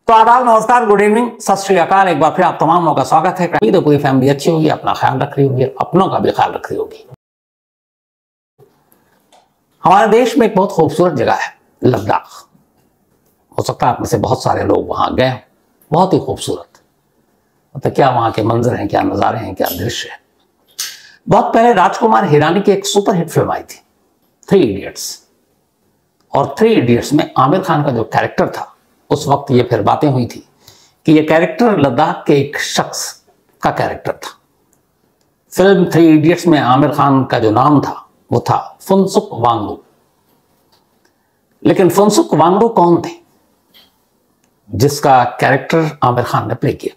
तो आदाब, नमस्कार, गुड इवनिंग, सत श्री अकाल। एक बार फिर आप तमाम का स्वागत है। तो पूरी फैमिली अच्छी होगी, अपना ख्याल रख रही होगी, अपनों का भी ख्याल रख रही होगी। हमारे देश में एक बहुत खूबसूरत जगह है लद्दाख। हो सकता है आप में से बहुत सारे लोग वहां गए, बहुत ही खूबसूरत। मतलब क्या वहां के मंजर हैं, क्या नजारे हैं, क्या दृश्य है। बहुत पहले राजकुमार हिरानी की एक सुपरहिट फिल्म आई थी, 3 इडियट्स। और 3 इडियट्स में आमिर खान का जो कैरेक्टर था, उस वक्त ये फिर बातें हुई थी कि ये कैरेक्टर लद्दाख के एक शख्स का कैरेक्टर था। फिल्म 3 इडियट्स में आमिर खान का जो नाम था वो था फुनसुक वांगडू। लेकिन फुनसुक वांगडू कौन थे जिसका कैरेक्टर आमिर खान ने प्ले किया?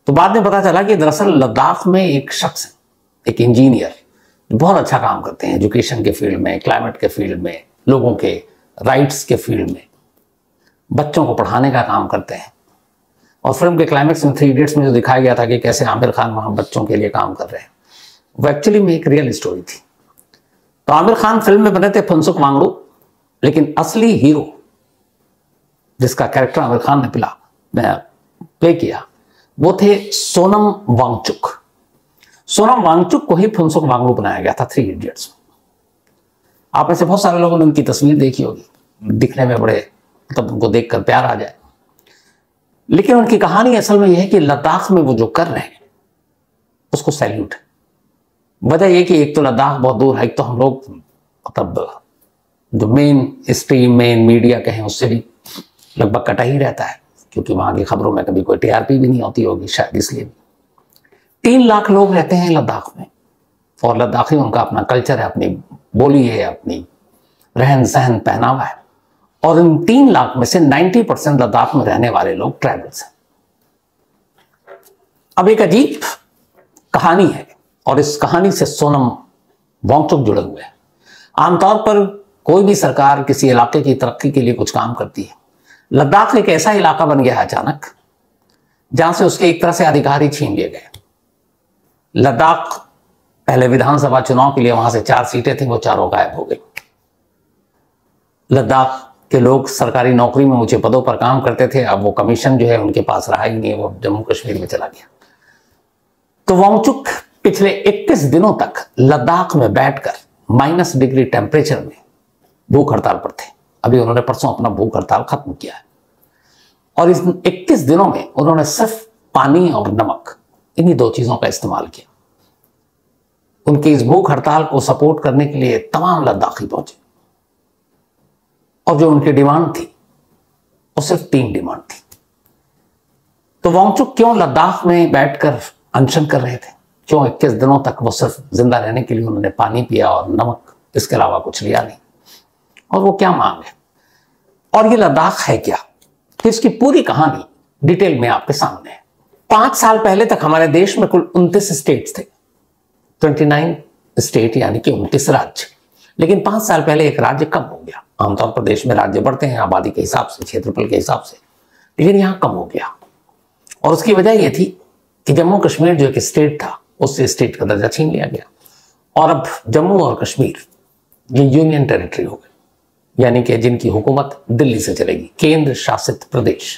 तो बाद में पता चला कि दरअसल लद्दाख में एक शख्स है, एक इंजीनियर, बहुत अच्छा काम करते हैं एजुकेशन के फील्ड में, क्लाइमेट के फील्ड में, लोगों के राइट्स के फील्ड में, बच्चों को पढ़ाने का काम करते हैं। और फिल्म के क्लाइमेक्स में 3 इडियट्स में जो दिखाया गया था कि कैसे आमिर खान वहां बच्चों के लिए काम कर रहे हैं, वो एक्चुअली में एक रियल स्टोरी थी। तो आमिर खान फिल्म में बने थे फुनसुक वांगडू, लेकिन असली हीरो जिसका कैरेक्टर आमिर खान ने प्ले किया वो थे सोनम वांगचुक। सोनम वांगचुक को ही फुनसुक वांगडू बनाया गया था 3 इडियट्स में। आप में से बहुत सारे लोगों ने उनकी तस्वीर देखी होगी, दिखने में बड़े, तब उनको देखकर प्यार आ जाए। लेकिन उनकी कहानी असल में यह है कि लद्दाख में वो जो कर रहे हैं उसको सैल्यूट है। वजह यह कि एक तो लद्दाख बहुत दूर है, एक तो हम लोग मतलब जो मेन स्ट्रीम, मेन मीडिया कहें, उससे भी लगभग कटा ही रहता है, क्योंकि वहां की खबरों में कभी कोई टीआरपी भी नहीं होती होगी शायद, इसलिए। 3 लाख लोग रहते हैं लद्दाख में, और लद्दाखी उनका अपना कल्चर है, अपनी बोली है, अपनी रहन सहन, पहनावा है। और इन 3 लाख में से 90% लद्दाख में रहने वाले लोग ट्राइबल्स हैं। अब एक अजीब कहानी है, और इस कहानी से सोनम वांगचुक जुड़े हुए हैं। आमतौर पर कोई भी सरकार किसी इलाके की तरक्की के लिए कुछ काम करती है। लद्दाख एक ऐसा इलाका बन गया अचानक जहां से उसके एक तरह से अधिकार ही छीन लिए गए। लद्दाख पहले विधानसभा चुनाव के लिए वहां से 4 सीटें थी, वो चारों गायब हो गई। लद्दाख के लोग सरकारी नौकरी में ऊंचे पदों पर काम करते थे, अब वो कमीशन जो है उनके पास रहा ही नहीं, वो जम्मू कश्मीर में चला गया। तो वांगचुक पिछले 21 दिनों तक लद्दाख में बैठकर -डिग्री टेम्परेचर में भूख हड़ताल पर थे। अभी उन्होंने परसों अपना भूख हड़ताल खत्म किया है, और इस 21 दिनों में उन्होंने सिर्फ पानी और नमक, इन्हीं 2 चीजों का इस्तेमाल किया। उनकी इस भूख हड़ताल को सपोर्ट करने के लिए तमाम लद्दाखी पहुंचे, और जो उनकी डिमांड थी वो सिर्फ 3 डिमांड थी। तो वांगचुक क्यों लद्दाख में बैठकर अनशन कर रहे थे? क्यों 21 दिनों तक वो सिर्फ जिंदा रहने के लिए उन्होंने पानी पिया और नमक, इसके अलावा कुछ लिया नहीं? और वो क्या मांग है, और ये लद्दाख है क्या? तो इसकी पूरी कहानी डिटेल में आपके सामने है। 5 साल पहले तक हमारे देश में कुल 29 स्टेट्स थे, 29 स्टेट यानी कि 29 राज्य। लेकिन 5 साल पहले एक राज्य कम हो गया। आमतौर पर देश में राज्य बढ़ते हैं आबादी के हिसाब से, क्षेत्रफल के हिसाब से, लेकिन यहां कम हो गया। और उसकी वजह यह थी कि जम्मू कश्मीर जो एक स्टेट था, उससे स्टेट का दर्जा छीन लिया गया, और अब जम्मू और कश्मीर ये यूनियन टेरिटरी हो गए, यानी कि जिनकी हुकूमत दिल्ली से चलेगी, केंद्र शासित प्रदेश।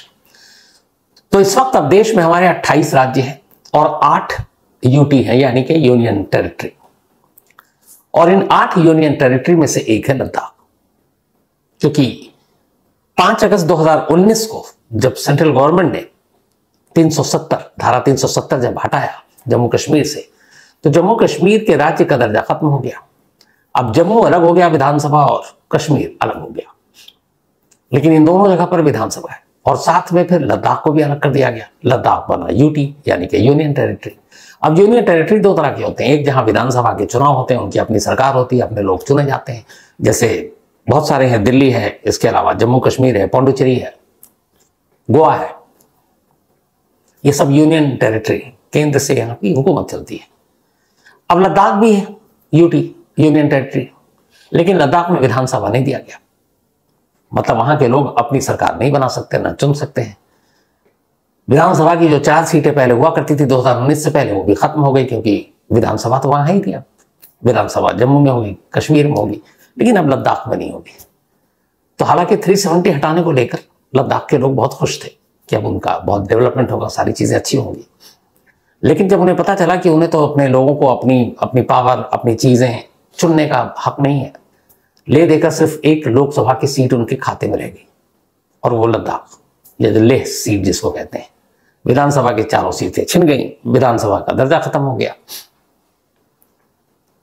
तो इस वक्त अब देश में हमारे 28 राज्य हैं और 8 यूटी है, यानी कि यूनियन टेरिटरी। और इन 8 यूनियन टेरिटरी में से एक है लद्दाख। क्योंकि 5 अगस्त 2019 को जब सेंट्रल गवर्नमेंट ने 370 धारा 370 जब हटाया जम्मू कश्मीर से, तो जम्मू कश्मीर के राज्य का दर्जा खत्म हो गया। अब जम्मू अलग हो गया विधानसभा, और कश्मीर अलग हो गया, लेकिन इन दोनों जगह पर विधानसभा है। और साथ में फिर लद्दाख को भी अलग कर दिया गया। लद्दाख बना यूटी, यानी कि यूनियन टेरिटरी। अब यूनियन टेरिटरी 2 तरह के होते हैं, एक जहां विधानसभा के चुनाव होते हैं, उनकी अपनी सरकार होती है, अपने लोग चुने जाते हैं, जैसे बहुत सारे हैं, दिल्ली है, इसके अलावा जम्मू कश्मीर है, पौंडुचेरी है, गोवा है। ये सब यूनियन टेरिटरी, केंद्र से यहाँ की हुकूमत चलती है। अब लद्दाख भी है यूटी, यूनियन टेरिटरी, लेकिन लद्दाख में विधानसभा नहीं दिया गया। मतलब वहां के लोग अपनी सरकार नहीं बना सकते, ना चुन सकते हैं। विधानसभा की जो 4 सीटें पहले हुआ करती थी 2019 से पहले, वो भी खत्म हो गई, क्योंकि विधानसभा तो वहां ही थी। अब विधानसभा जम्मू में होगी, कश्मीर में होगी, लेकिन अब लद्दाख में नहीं होगी। तो हालांकि 370 हटाने को लेकर लद्दाख के लोग बहुत खुश थे कि अब उनका बहुत डेवलपमेंट होगा, सारी चीजें अच्छी होंगी। लेकिन जब उन्हें पता चला कि उन्हें तो अपने लोगों को अपनी अपनी पावर, अपनी चीजें चुनने का हक नहीं है, ले देकर सिर्फ एक लोकसभा की सीट उनके खाते में रहेगी, और वो लद्दाख, या जो लेह सीट जिसको कहते हैं। विधानसभा की चारों सीटें छिन गई, विधानसभा का दर्जा खत्म हो गया,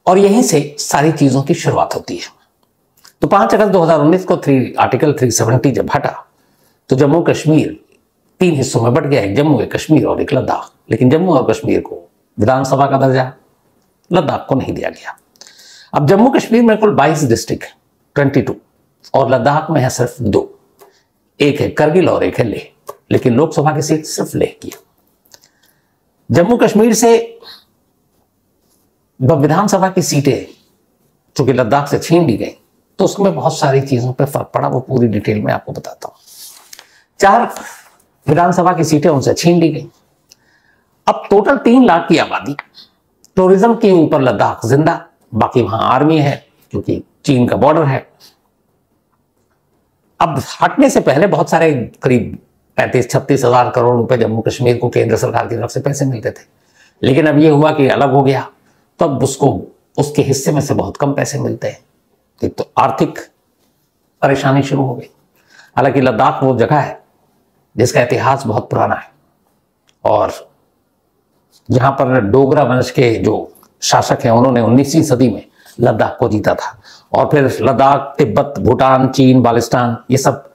और यहीं से सारी चीजों की शुरुआत होती है। तो 5 अगस्त 2019 को आर्टिकल 370 जब हटा तो जम्मू कश्मीर 3 हिस्सों में बट गया, एक जम्मू, एक कश्मीर और एक लद्दाख। लेकिन जम्मू और कश्मीर को विधानसभा का दर्जा, लद्दाख को नहीं दिया गया। अब जम्मू कश्मीर में कुल 22 डिस्ट्रिक्ट है, 22, और लद्दाख में है सिर्फ 2, एक है करगिल और एक है लेह। लेकिन लोकसभा की सीट सिर्फ लेह की है। जम्मू कश्मीर से विधानसभा की सीटें चूंकि लद्दाख से छीन ली गई, तो उसमें बहुत सारी चीजों पर फर्क पड़ा, वो पूरी डिटेल में आपको बताता हूं। 4 विधानसभा की सीटें उनसे छीन ली गई। अब टोटल 3 लाख की आबादी, टूरिज्म के ऊपर लद्दाख जिंदा, बाकी वहां आर्मी है क्योंकि चीन का बॉर्डर है। अब हटने से पहले बहुत सारे करीब 35-36 हजार करोड़ रुपए जम्मू कश्मीर को केंद्र सरकार की तरफ से पैसे मिलते थे। लेकिन अब ये हुआ कि अलग हो गया, तब उसको उसके हिस्से में से बहुत कम पैसे मिलते हैं। एक तो आर्थिक परेशानी शुरू हो गई। हालांकि लद्दाख वो जगह है जिसका इतिहास बहुत पुराना है, और जहां पर डोगरा वंश के जो शासक हैं उन्होंने 19वीं सदी में लद्दाख को जीता था, और फिर लद्दाख, तिब्बत, भूटान, चीन, बालिस्तान, ये सब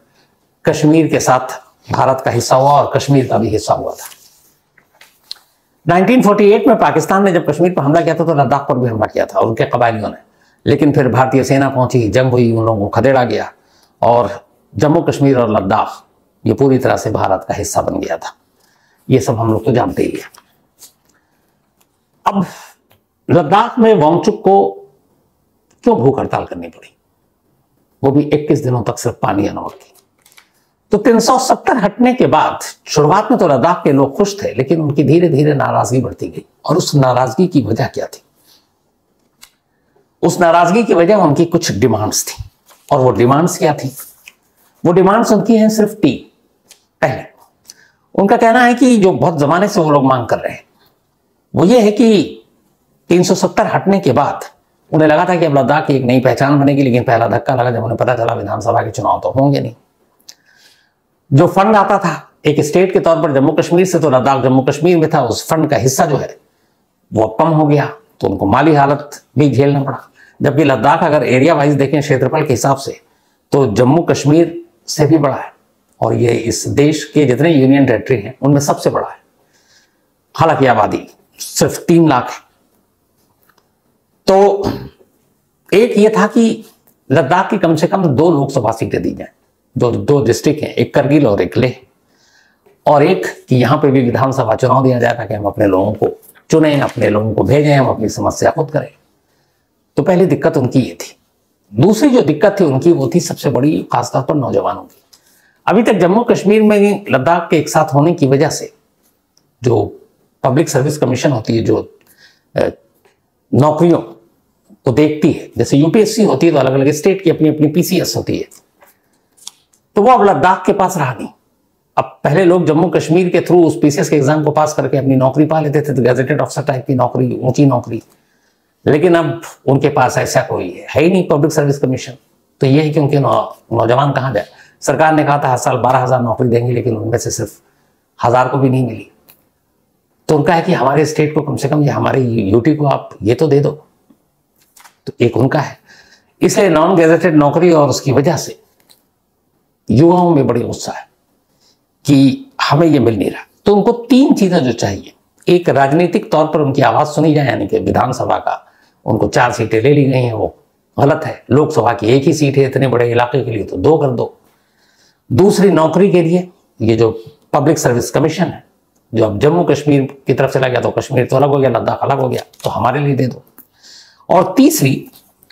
कश्मीर के साथ भारत का हिस्सा हुआ, और कश्मीर का भी हिस्सा हुआ था। 1948 में पाकिस्तान ने जब कश्मीर पर हमला किया था तो लद्दाख पर भी हमला किया था, और उनके कबायलियों ने। लेकिन फिर भारतीय सेना पहुंची, जंग हुई, उन लोगों को खदेड़ा गया, और जम्मू कश्मीर और लद्दाख ये पूरी तरह से भारत का हिस्सा बन गया था। ये सब हम लोग तो जानते ही हैं। अब लद्दाख में वांगचुक को क्यों भूख हड़ताल करनी पड़ी, वो भी 21 दिनों तक सिर्फ पानी या नमक की। तो 370 हटने के बाद शुरुआत में तो लद्दाख के लोग खुश थे, लेकिन उनकी धीरे धीरे नाराजगी बढ़ती गई। और उस नाराजगी की वजह क्या थी? उस नाराजगी की वजह उनकी कुछ डिमांड्स थी। और वो डिमांड्स क्या थी? वो डिमांड्स उनकी हैं सिर्फ 3। पहले उनका कहना है कि जो बहुत जमाने से वो लोग मांग कर रहे हैं वो ये है कि 370 हटने के बाद उन्हें लगा था कि अब लद्दाख की एक नई पहचान बनेगी, लेकिन पहला धक्का लगा जब उन्हें पता चला विधानसभा के चुनाव तो होंगे नहीं। जो फंड आता था एक स्टेट के तौर पर जम्मू कश्मीर से, तो लद्दाख जम्मू कश्मीर में था, उस फंड का हिस्सा जो है वो कम हो गया, तो उनको माली हालत भी झेलना पड़ा। जबकि लद्दाख अगर एरिया वाइज देखें, क्षेत्रफल के हिसाब से, तो जम्मू कश्मीर से भी बड़ा है, और ये इस देश के जितने यूनियन टेरिटरी हैं उनमें सबसे बड़ा है। हालांकि आबादी सिर्फ 3 लाख है। तो एक ये था कि लद्दाख की कम से कम 2 लोकसभा सीटें दी जाए, जो 2 डिस्ट्रिक्ट हैं, एक करगिल और एक लेह, और एक कि यहां पे भी विधानसभा चुनाव दिया जाए ताकि हम अपने लोगों को चुने, अपने लोगों को भेजें, हम अपनी समस्या खुद करें। तो पहली दिक्कत उनकी ये थी। दूसरी जो दिक्कत थी उनकी वो थी सबसे बड़ी, खासतौर पर नौजवानों की। अभी तक जम्मू कश्मीर में लद्दाख के एक साथ होने की वजह से जो पब्लिक सर्विस कमीशन होती है, जो नौकरियों को देखती है, जैसे यूपीएससी होती है तो अलग अलग स्टेट की अपनी अपनी पीसीएस होती है, तो वो अब लद्दाख के पास रहा नहीं। अब पहले लोग जम्मू कश्मीर के थ्रू उस पीसीएस के एग्जाम को पास करके अपनी नौकरी पा लेते थे, तो गैजेटेड ऑफिसर टाइप की नौकरी, ऊंची नौकरी। लेकिन अब उनके पास ऐसा कोई है ही नहीं पब्लिक सर्विस कमीशन। तो ये है कि उनके नौजवान कहाँ जाए। सरकार ने कहा था हर साल 12,000 नौकरी देंगे, लेकिन उनमें से सिर्फ 1000 को भी नहीं मिली। तो उनका है कि हमारे स्टेट को कम से कम, या हमारे यूटी को आप ये तो दे दो। तो एक उनका है, इसलिए नॉन गैजेटेड नौकरी, और उसकी वजह से युवाओं में बड़ी उत्साह है कि हमें ये मिल नहीं रहा। तो उनको 3 चीजें जो चाहिए, एक राजनीतिक तौर पर उनकी आवाज सुनी जाए, यानी कि विधानसभा का उनको 4 सीटें ले ली गई हैं, वो गलत है। लोकसभा की 1 ही सीट है इतने बड़े इलाके के लिए, तो 2 कर दो। दूसरी, नौकरी के लिए ये जो पब्लिक सर्विस कमीशन है, जो अब जम्मू कश्मीर की तरफ चला गया, तो कश्मीर तो अलग हो गया, लद्दाख अलग हो गया, तो हमारे लिए दे दो। और तीसरी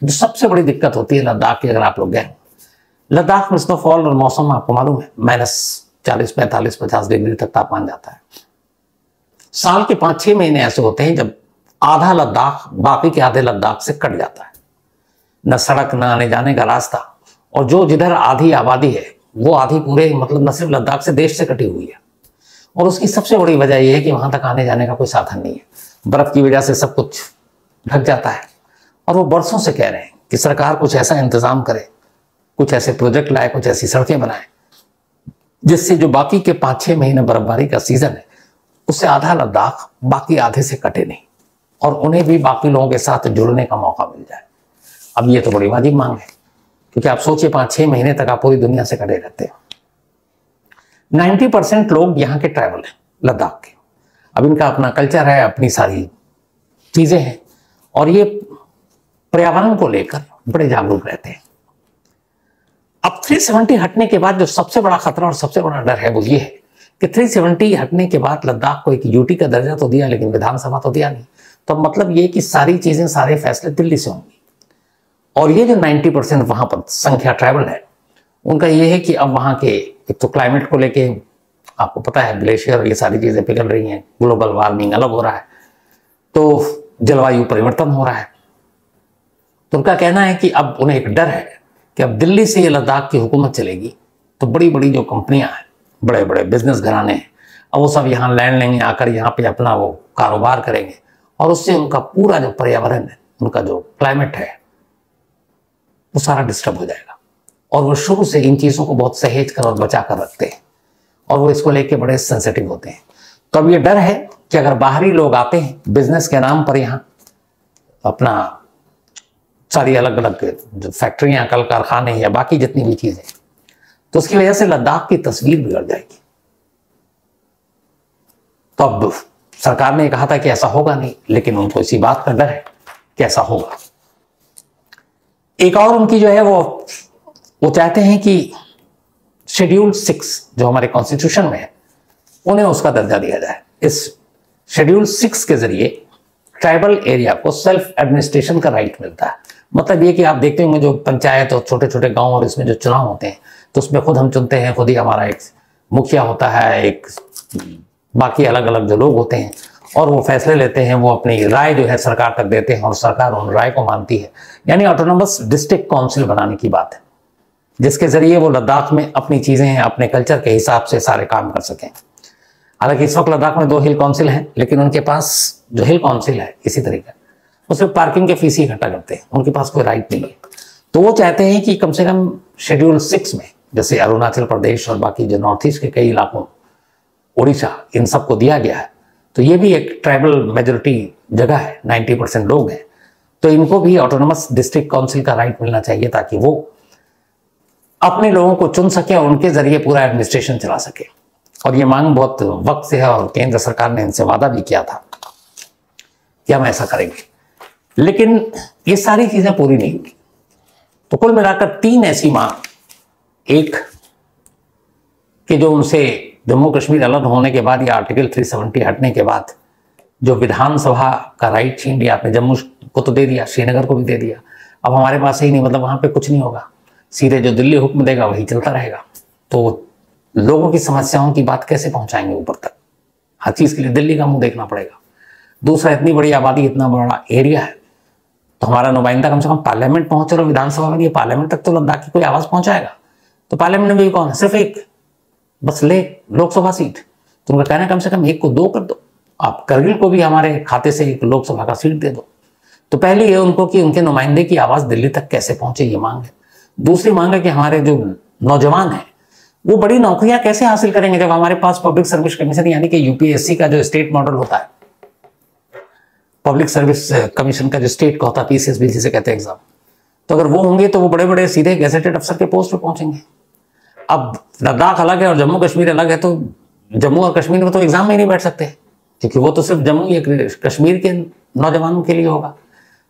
जो सबसे बड़ी दिक्कत होती है लद्दाख की, अगर आप लोग गए, लद्दाख में स्नोफॉल और मौसम आपको मालूम है, -40, 45, 50 डिग्री तक तापमान जाता है। साल के 5-6 महीने ऐसे होते हैं जब आधा लद्दाख बाकी के आधे लद्दाख से कट जाता है, न सड़क, न आने जाने का रास्ता, और जो जिधर आधी आबादी है वो आधी पूरे मतलब न सिर्फ लद्दाख से, देश से कटी हुई है। और उसकी सबसे बड़ी वजह यह है कि वहां तक आने जाने का कोई साधन नहीं है, बर्फ की वजह से सब कुछ ढक जाता है। और वो बरसों से कह रहे हैं कि सरकार कुछ ऐसा इंतजाम करे, कुछ ऐसे प्रोजेक्ट लाए, कुछ ऐसी सड़कें बनाए जिससे जो बाकी के 5-6 महीने बर्फबारी का सीजन है उससे आधा लद्दाख बाकी आधे से कटे नहीं, और उन्हें भी बाकी लोगों के साथ जुड़ने का मौका मिल जाए। अब ये तो बड़ी वाजिब मांग है, क्योंकि आप सोचिए 5-6 महीने तक आप पूरी दुनिया से कटे रहते हैं। 90% लोग यहाँ के ट्राइबल हैं लद्दाख के। अब इनका अपना कल्चर है, अपनी सारी चीजें हैं, और ये पर्यावरण को लेकर बड़े जागरूक रहते हैं। अब 370 हटने के बाद जो सबसे बड़ा खतरा और सबसे बड़ा डर है वो ये है कि 370 हटने के बाद लद्दाख को एक यूटी का दर्जा तो दिया, लेकिन विधानसभा तो दिया नहीं। तो मतलब ये कि सारी चीजें, सारे फैसले दिल्ली से होंगे। और ये जो 90% वहां पर संख्या ट्राइबल है, उनका ये है कि अब वहां के एक तो क्लाइमेट को लेके आपको पता है, ग्लेशियर, ये सारी चीजें पिघल रही हैं, ग्लोबल वार्मिंग अलग हो रहा है, तो जलवायु परिवर्तन हो रहा है। तो उनका कहना है कि अब उन्हें एक डर है कि अब दिल्ली से ये लद्दाख की हुकूमत चलेगी तो बड़ी बड़ी जो कंपनियां हैं, बड़े बड़े बिजनेस घराने हैं, अब वो सब यहाँ लैंड लेंगे, आकर यहाँ पे अपना वो कारोबार करेंगे, और उससे उनका पूरा जो पर्यावरण है, उनका जो क्लाइमेट है, वो सारा डिस्टर्ब हो जाएगा। और वो शुरू से इन चीज़ों को बहुत सहेज कर और बचा कर रखते हैं, और वो इसको लेके बड़े सेंसिटिव होते हैं। तो अब ये डर है कि अगर बाहरी लोग आते हैं बिजनेस के नाम पर यहाँ, अपना सारी अलग अलग जो फैक्ट्रियां, कल कारखाने या बाकी जितनी भी चीजें, तो उसकी वजह से लद्दाख की तस्वीर बिगड़ जाएगी। तो अब सरकार ने कहा था कि ऐसा होगा नहीं, लेकिन उनको इसी बात का डर है कि ऐसा होगा। एक और उनकी जो है वो चाहते हैं कि शेड्यूल 6 जो हमारे कॉन्स्टिट्यूशन में है, उन्हें उसका दर्जा दिया जाए। इस शेड्यूल 6 के जरिए ट्राइबल एरिया को सेल्फ एडमिनिस्ट्रेशन का राइट मिलता है। मतलब ये कि आप देखते होंगे जो पंचायत और छोटे छोटे गांव और इसमें जो चुनाव होते हैं, तो उसमें खुद हम चुनते हैं, खुद ही हमारा एक मुखिया होता है, एक बाकी अलग अलग जो लोग होते हैं, और वो फैसले लेते हैं, वो अपनी राय जो है सरकार तक देते हैं, और सरकार उन राय को मानती है। यानी ऑटोनोमस डिस्ट्रिक्ट काउंसिल बनाने की बात है, जिसके जरिए वो लद्दाख में अपनी चीजें अपने कल्चर के हिसाब से सारे काम कर सकें। हालांकि इस वक्त लद्दाख में 2 हिल काउंसिल हैं, लेकिन उनके पास जो हिल काउंसिल है इसी तरीके वो सिर्फ पार्किंग के फीस ही इकट्ठा करते हैं, उनके पास कोई राइट नहीं है। तो वो चाहते हैं कि कम से कम शेड्यूल 6 में, जैसे अरुणाचल प्रदेश और बाकी जो नॉर्थ ईस्ट के कई इलाकों, उड़ीसा, इन सबको दिया गया है, तो ये भी एक ट्राइबल मेजोरिटी जगह है, 90% लोग हैं, तो इनको भी ऑटोनोमस डिस्ट्रिक्ट काउंसिल का राइट मिलना चाहिए, ताकि वो अपने लोगों को चुन सके और उनके जरिए पूरा एडमिनिस्ट्रेशन चला सके। और ये मांग बहुत वक्त से है, और केंद्र सरकार ने इनसे वादा भी किया था कि हम ऐसा करेंगे, लेकिन ये सारी चीजें पूरी नहीं हुई। तो कुल मिलाकर 3 ऐसी मांग, एक कि जो उनसे जम्मू कश्मीर अलग होने के बाद या आर्टिकल 370 हटने के बाद जो विधानसभा का राइट छीन लिया आपने, जम्मू को तो दे दिया, श्रीनगर को भी दे दिया, अब हमारे पास ही नहीं, मतलब वहां पे कुछ नहीं होगा, सीधे जो दिल्ली हुक्म देगा वही चलता रहेगा। तो लोगों की समस्याओं की बात कैसे पहुंचाएंगे ऊपर तक? हर चीज के लिए दिल्ली का मुंह देखना पड़ेगा। दूसरा, इतनी बड़ी आबादी, इतना बड़ा एरिया है, तो हमारा नुमाइंदा कम से कम पार्लियामेंट पहुंचे, और विधानसभा में ये पार्लियामेंट तक तो लद्दाख की कोई आवाज पहुंचाएगा। तो पार्लियामेंट में भी कौन है? सिर्फ एक बस लोकसभा सीट। तो उनका कहना है कम से कम 1 को 2 कर दो, आप करगिल को भी हमारे खाते से एक लोकसभा का सीट दे दो। तो पहले ये उनको कि उनके नुमाइंदे की आवाज दिल्ली तक कैसे पहुंचे, ये मांग है। दूसरी मांग है कि हमारे जो नौजवान हैं वो बड़ी नौकरियां कैसे हासिल करेंगे जब हमारे पास पब्लिक सर्विस कमीशन यानी कि यूपीएससी का जो स्टेट मॉडल होता है, पब्लिक सर्विस कमीशन का जो स्टेट का होता है, पीसीएसबी जिसे कहते हैं एग्जाम, तो अगर वो होंगे तो वो बड़े बड़े सीधे गैजेटेड अफसर के पोस्ट पर पहुंचेंगे। अब लद्दाख अलग है और जम्मू कश्मीर अलग है, तो जम्मू और कश्मीर में तो एग्जाम में नहीं बैठ सकते, क्योंकि वो तो सिर्फ जम्मू या कश्मीर के नौजवानों के लिए होगा।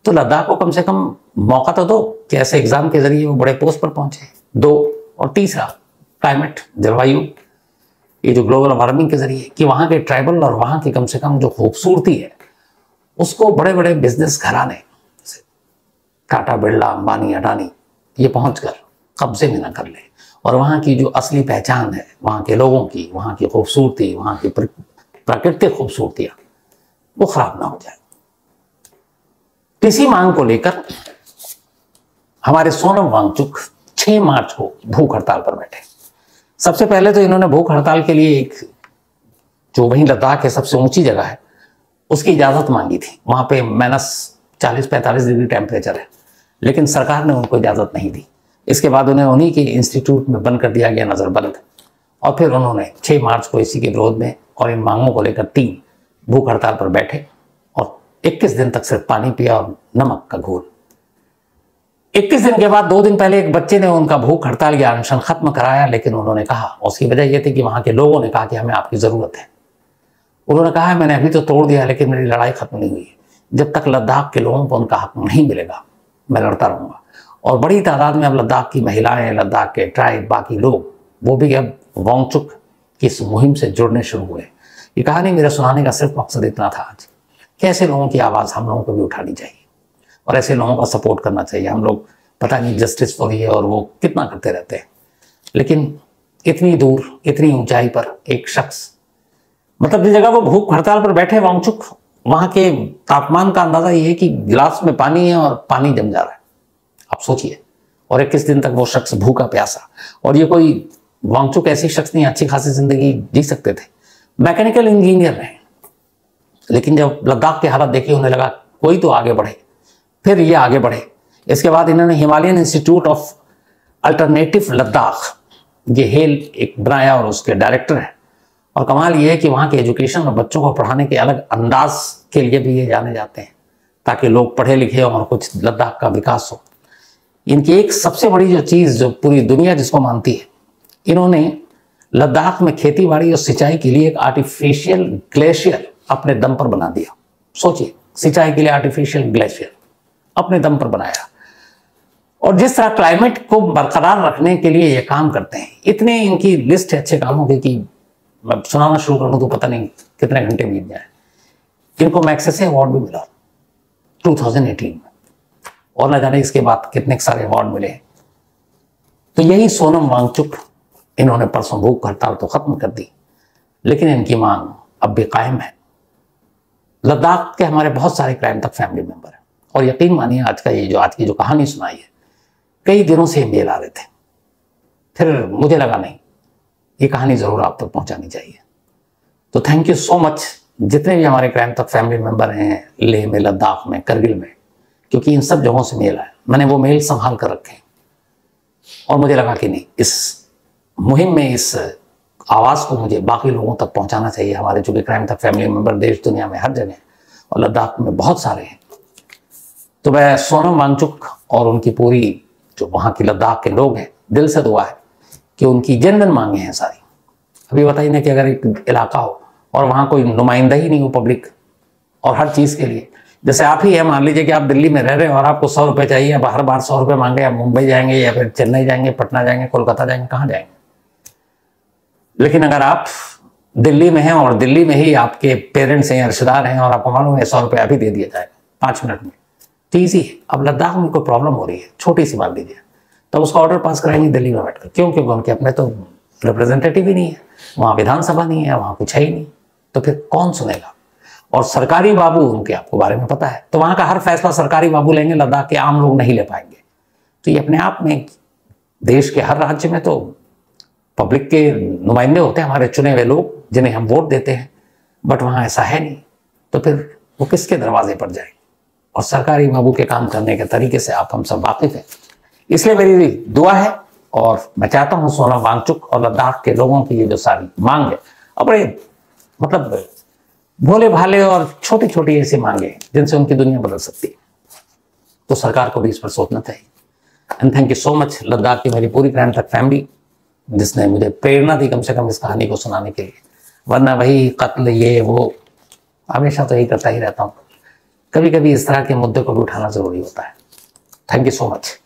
तो लद्दाख को कम से कम मौका तो दो कि ऐसे एग्जाम के जरिए वो बड़े पोस्ट पर पहुंचे। 2, और तीसरा क्लाइमेट, जलवायु, ये जो ग्लोबल वार्मिंग के जरिए कि वहां के ट्राइबल और वहां की कम से कम जो खूबसूरती है उसको बड़े बड़े बिजनेस घराने, टाटा, बिरला, अंबानी, अडानी, ये पहुंचकर कब्जे में न कर ले, और वहां की जो असली पहचान है, वहां के लोगों की, वहां की खूबसूरती, वहां की प्राकृतिक खूबसूरतियां, वो खराब ना हो जाए। इसी मांग को लेकर हमारे सोनम वांगचुक 6 मार्च को भूख हड़ताल पर बैठे। सबसे पहले तो इन्होंने भूख हड़ताल के लिए एक जो वहीं लद्दाख है सबसे ऊंची जगह है उसकी इजाजत मांगी थी। वहां पे -40-45 डिग्री टेम्परेचर है, लेकिन सरकार ने उनको इजाजत नहीं दी। इसके बाद उन्हें उन्हीं के इंस्टीट्यूट में बंद कर दिया गया, नजरबंद। और फिर उन्होंने 6 मार्च को इसी के विरोध में और इन मांगों को लेकर 3 भूख हड़ताल पर बैठे और 21 दिन तक सिर्फ पानी पिया और नमक का घोल। 21 दिन के बाद 2 दिन पहले एक बच्चे ने उनका भूख हड़ताल या अनशन खत्म कराया, लेकिन उन्होंने कहा, उसकी वजह यह थी कि वहां के लोगों ने कहा कि हमें आपकी जरूरत है। उन्होंने कहा मैंने अभी तो तोड़ दिया, लेकिन मेरी लड़ाई खत्म नहीं हुई। जब तक लद्दाख के लोगों को उनका हक नहीं मिलेगा मैं लड़ता रहूंगा। और बड़ी तादाद में अब लद्दाख की महिलाएं, लद्दाख के ट्राइब, बाकी लोग वो भी अब वांगचुक की इस मुहिम से जुड़ने शुरू हुए। ये कहानी मेरे सुनाने का सिर्फ मकसद इतना था आज कि ऐसे लोगों की आवाज़ हम लोगों को भी उठानी चाहिए और ऐसे लोगों का सपोर्ट करना चाहिए। हम लोग पता नहीं जस्टिस फॉर ये और वो कितना करते रहते हैं, लेकिन इतनी दूर, इतनी ऊंचाई पर एक शख्स, मतलब जिस जगह वो भूख हड़ताल पर बैठे वांगचुक, वहां के तापमान का अंदाजा ये है कि गिलास में पानी है और पानी जम जा रहा है। आप सोचिए, और 21 दिन तक वो शख्स भूखा प्यासा। और ये कोई वांगचुक ऐसी शख्स नहीं, अच्छी खासी जिंदगी जी सकते थे, मैकेनिकल इंजीनियर रहे, लेकिन जब लद्दाख की हालत देखी उन्हें लगा कोई तो आगे बढ़े, फिर ये आगे बढ़े। इसके बाद इन्होंने Himalayan institute of alternative Ladakh, ये हेल एक बनाया और उसके डायरेक्टर हैं। और कमाल ये है कि वहाँ के एजुकेशन और बच्चों को पढ़ाने के अलग अंदाज के लिए भी ये जाने जाते हैं, ताकि लोग पढ़े लिखे और कुछ लद्दाख का विकास हो। इनकी एक सबसे बड़ी जो चीज़ जो पूरी दुनिया जिसको मानती है, इन्होंने लद्दाख में खेती बाड़ी और सिंचाई के लिए एक आर्टिफिशियल ग्लेशियर अपने दम पर बना दिया। सोचिए, सिंचाई के लिए आर्टिफिशियल ग्लेशियर अपने दम पर बनाया। और जिस तरह क्लाइमेट को बरकरार रखने के लिए ये काम करते हैं, इतने इनकी लिस्ट है अच्छे कामों की कि मैं सुनाना शुरू कर दूं तो पता नहीं कितने घंटे बीत जाए। इनको मैग्सेसे अवार्ड भी मिला 2018 में, और न जाने इसके बाद कितने सारे अवार्ड मिले। तो यही सोनम वांगचुक, इन्होंने परसों भूख हड़ताल तो खत्म कर दी, लेकिन इनकी मांग अब भी कायम है। लद्दाख के हमारे बहुत सारे क्राइम तक फैमिली मेंबर हैं, और यकीन मानिए आज की जो कहानी सुनाई है, कई दिनों से मेल आ रहे थे। फिर मुझे लगा नहीं, ये कहानी जरूर आप तक पहुंचानी चाहिए। तो थैंक यू सो मच जितने भी हमारे क्राइम तक फैमिली मेंबर हैं, लेह में, लद्दाख में, करगिल में, क्योंकि इन सब जगहों से मेल आया। मैंने वो मेल संभाल कर रखे और मुझे लगा कि नहीं, इस मुहिम में इस आवाज़ को मुझे बाकी लोगों तक पहुंचाना चाहिए। हमारे चूंकि क्राइम तक फैमिली मेंबर देश दुनिया में हर जगह और लद्दाख में बहुत सारे हैं। तो मैं सोनम वांगचुक और उनकी पूरी जो वहाँ की लद्दाख के लोग हैं, दिल से दुआ है कि उनकी जेन्युइन मांगे हैं सारी। अभी बताइए ना कि अगर एक इलाका हो और वहाँ कोई नुमाइंदा ही नहीं हो पब्लिक और हर चीज़ के लिए, जैसे आप ही है, मान लीजिए कि आप दिल्ली में रह रहे हैं और आपको 100 रुपये चाहिए, अब हर बार 100 रुपये मांगे, आप मुंबई जाएंगे या फिर चेन्नई जाएंगे, पटना जाएंगे, कोलकाता जाएंगे, कहाँ जाएंगे? लेकिन अगर आप दिल्ली में हैं और दिल्ली में ही आपके पेरेंट्स हैं या रिश्तेदार हैं और आपको मालूम है 100 रुपये अभी दे दिया जाएगा 5 मिनट में, तो ईजी है। अब लद्दाख में कोई प्रॉब्लम हो रही है, छोटी सी बात लीजिए, तो उसका ऑर्डर पास कराएंगे दिल्ली में बैठकर। क्यों? क्योंकि उनके अपने तो रिप्रेजेंटेटिव ही नहीं है, वहाँ विधानसभा नहीं है, वहाँ कुछ है ही नहीं, तो फिर कौन सुनेगा? और सरकारी बाबू उनके आपको बारे में पता है, तो वहाँ का हर फैसला सरकारी बाबू लेंगे, लद्दाख के आम लोग नहीं ले पाएंगे। तो ये अपने आप में देश के हर राज्य में तो पब्लिक के नुमाइंदे होते हैं, हमारे चुने हुए लोग जिन्हें हम वोट देते हैं, बट वहाँ ऐसा है नहीं। तो फिर वो किसके दरवाजे पर जाए? और सरकारी बाबू के काम करने के तरीके से आप हम सब वाकिफ हैं। इसलिए मेरी दुआ है और मैं चाहता हूँ सोनम वांगचुक और लद्दाख के लोगों की ये जो सारी मांग है, अपने मतलब भोले भाले और छोटी छोटी ऐसी मांगे जिनसे उनकी दुनिया बदल सकती है, तो सरकार को भी इस पर सोचना चाहिए। And thank you so much Ladakh की मेरी पूरी क्राइम तक फैमिली, जिसने मुझे प्रेरणा दी कम से कम इस कहानी को सुनाने के लिए। वरना वही कत्ल ये वो हमेशा तो यही करता ही रहता हूँ, कभी कभी इस तरह के मुद्दे को भी उठाना जरूरी होता है। Thank you so much.